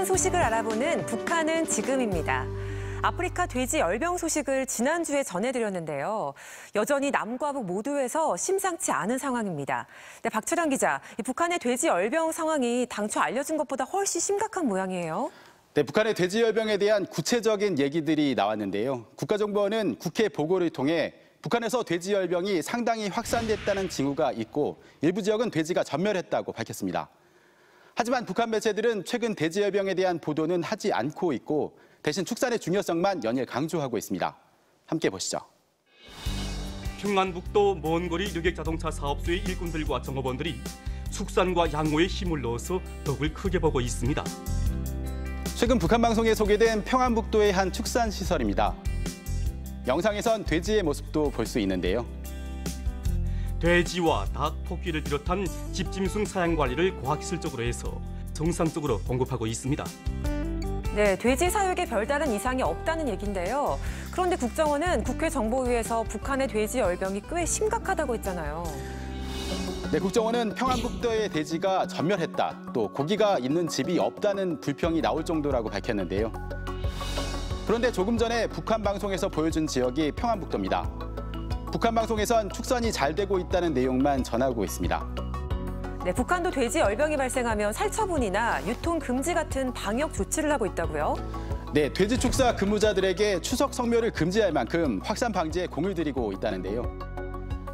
최근 소식을 알아보는 북한은 지금입니다. 아프리카 돼지 열병 소식을 지난주에 전해드렸는데요. 여전히 남과 북 모두에서 심상치 않은 상황입니다. 네, 박철환 기자, 북한의 돼지 열병 상황이 당초 알려진 것보다 훨씬 심각한 모양이에요. 네, 북한의 돼지 열병에 대한 구체적인 얘기들이 나왔는데요. 국가정보원은 국회 보고를 통해 북한에서 돼지 열병이 상당히 확산됐다는 징후가 있고 일부 지역은 돼지가 전멸했다고 밝혔습니다. 하지만 북한 매체들은 최근 돼지 열병에 대한 보도는 하지 않고 있고 대신 축산의 중요성만 연일 강조하고 있습니다. 함께 보시죠. 평안북도 먼거리 여객자동차 사업소의 일꾼들과 정업원들이 축산과 양호에 힘을 넣어서 덕을 크게 보고 있습니다. 최근 북한 방송에 소개된 평안북도의 한 축산 시설입니다. 영상에선 돼지의 모습도 볼 수 있는데요. 돼지와 닭, 토끼를 비롯한 집짐승 사양 관리를 과학기술적으로 해서 정상적으로 공급하고 있습니다. 네, 돼지 사육에 별다른 이상이 없다는 얘기인데요. 그런데 국정원은 국회 정보위에서 북한의 돼지 열병이 꽤 심각하다고 했잖아요. 네, 국정원은 평안북도의 돼지가 전멸했다, 또 고기가 있는 집이 없다는 불평이 나올 정도라고 밝혔는데요. 그런데 조금 전에 북한 방송에서 보여준 지역이 평안북도입니다. 북한 방송에선 축산이 잘 되고 있다는 내용만 전하고 있습니다. 네, 북한도 돼지 열병이 발생하면 살처분이나 유통 금지 같은 방역 조치를 하고 있다고요? 네, 돼지 축사 근무자들에게 추석 성묘를 금지할 만큼 확산 방지에 공을 들이고 있다는데요.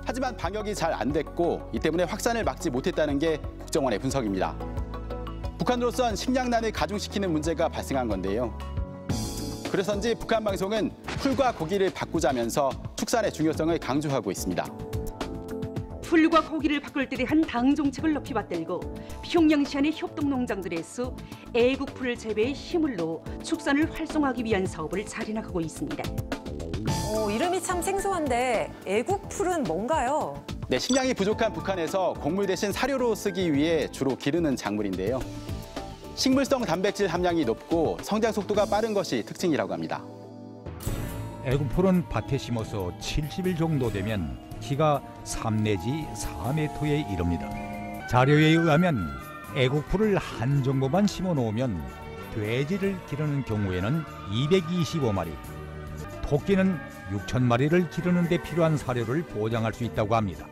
하지만 방역이 잘 안 됐고 이 때문에 확산을 막지 못했다는 게 국정원의 분석입니다. 북한으로선 식량난을 가중시키는 문제가 발생한 건데요. 그래서인지 북한 방송은 풀과 고기를 바꾸자면서 축산의 중요성을 강조하고 있습니다. 풀과 고기를 바꿀 때 대한 당 정책을 높이 받들고 평양시안의 협동농장들에서 애국풀 재배에 힘을 넣어 축산을 활성화하기 위한 사업을 자리나가고 있습니다. 이름이 참 생소한데 애국풀은 뭔가요? 네, 식량이 부족한 북한에서 곡물 대신 사료로 쓰기 위해 주로 기르는 작물인데요. 식물성 단백질 함량이 높고 성장 속도가 빠른 것이 특징이라고 합니다. 애국풀은 밭에 심어서 70일 정도 되면 키가 3 내지 4m에 이릅니다. 자료에 의하면 애국풀을 한 정도만 심어 놓으면 돼지를 기르는 경우에는 225마리, 토끼는 6,000마리를 기르는 데 필요한 사료를 보장할 수 있다고 합니다.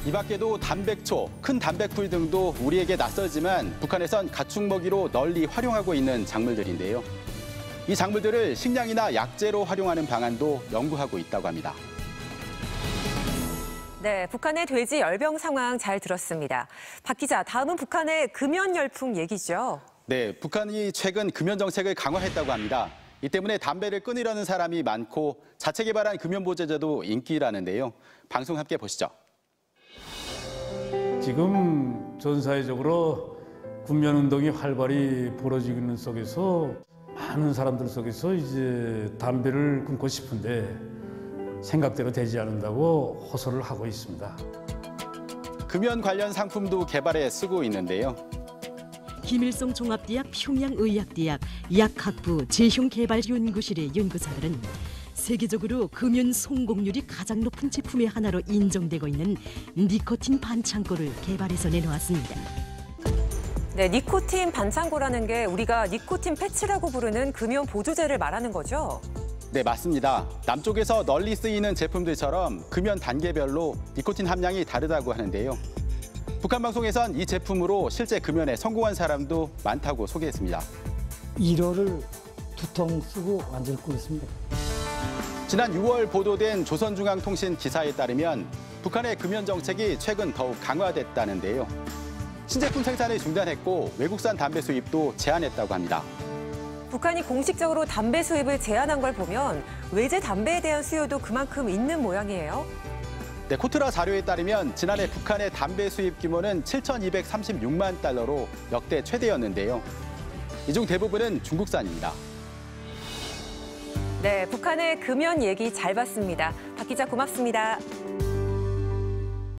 이 밖에도 단백초, 큰 단백풀 등도 우리에게 낯설지만 북한에선 가축 먹이로 널리 활용하고 있는 작물들인데요. 이 작물들을 식량이나 약재로 활용하는 방안도 연구하고 있다고 합니다. 네, 북한의 돼지 열병 상황 잘 들었습니다. 박 기자, 다음은 북한의 금연 열풍 얘기죠. 네, 북한이 최근 금연 정책을 강화했다고 합니다. 이 때문에 담배를 끊으려는 사람이 많고 자체 개발한 금연보제제도 인기라는데요. 방송 함께 보시죠. 지금 전 사회적으로 금연운동이 활발히 벌어지고 있는 속에서 많은 사람들 속에서 이제 담배를 끊고 싶은데 생각대로 되지 않는다고 호소를 하고 있습니다. 금연 관련 상품도 개발해 쓰고 있는데요. 김일성 종합대학 평양의학대학 약학부 재형개발연구실의 연구자들은 세계적으로 금연 성공률이 가장 높은 제품의 하나로 인정되고 있는 니코틴 반창고를 개발해서 내놓았습니다. 네, 니코틴 반창고라는 게 우리가 니코틴 패치라고 부르는 금연 보조제를 말하는 거죠? 네, 맞습니다. 남쪽에서 널리 쓰이는 제품들처럼 금연 단계별로 니코틴 함량이 다르다고 하는데요. 북한 방송에선 이 제품으로 실제 금연에 성공한 사람도 많다고 소개했습니다. 1호를 2통 쓰고 완전히 끊었습니다. 지난 6월 보도된 조선중앙통신 기사에 따르면 북한의 금연 정책이 최근 더욱 강화됐다는데요. 신제품 생산을 중단했고 외국산 담배 수입도 제한했다고 합니다. 북한이 공식적으로 담배 수입을 제한한 걸 보면 외제 담배에 대한 수요도 그만큼 있는 모양이에요. 네, 코트라 자료에 따르면 지난해 북한의 담배 수입 규모는 7,236만 달러로 역대 최대였는데요. 이 중 대부분은 중국산입니다. 네, 북한의 금연 얘기 잘 봤습니다. 박 기자 고맙습니다.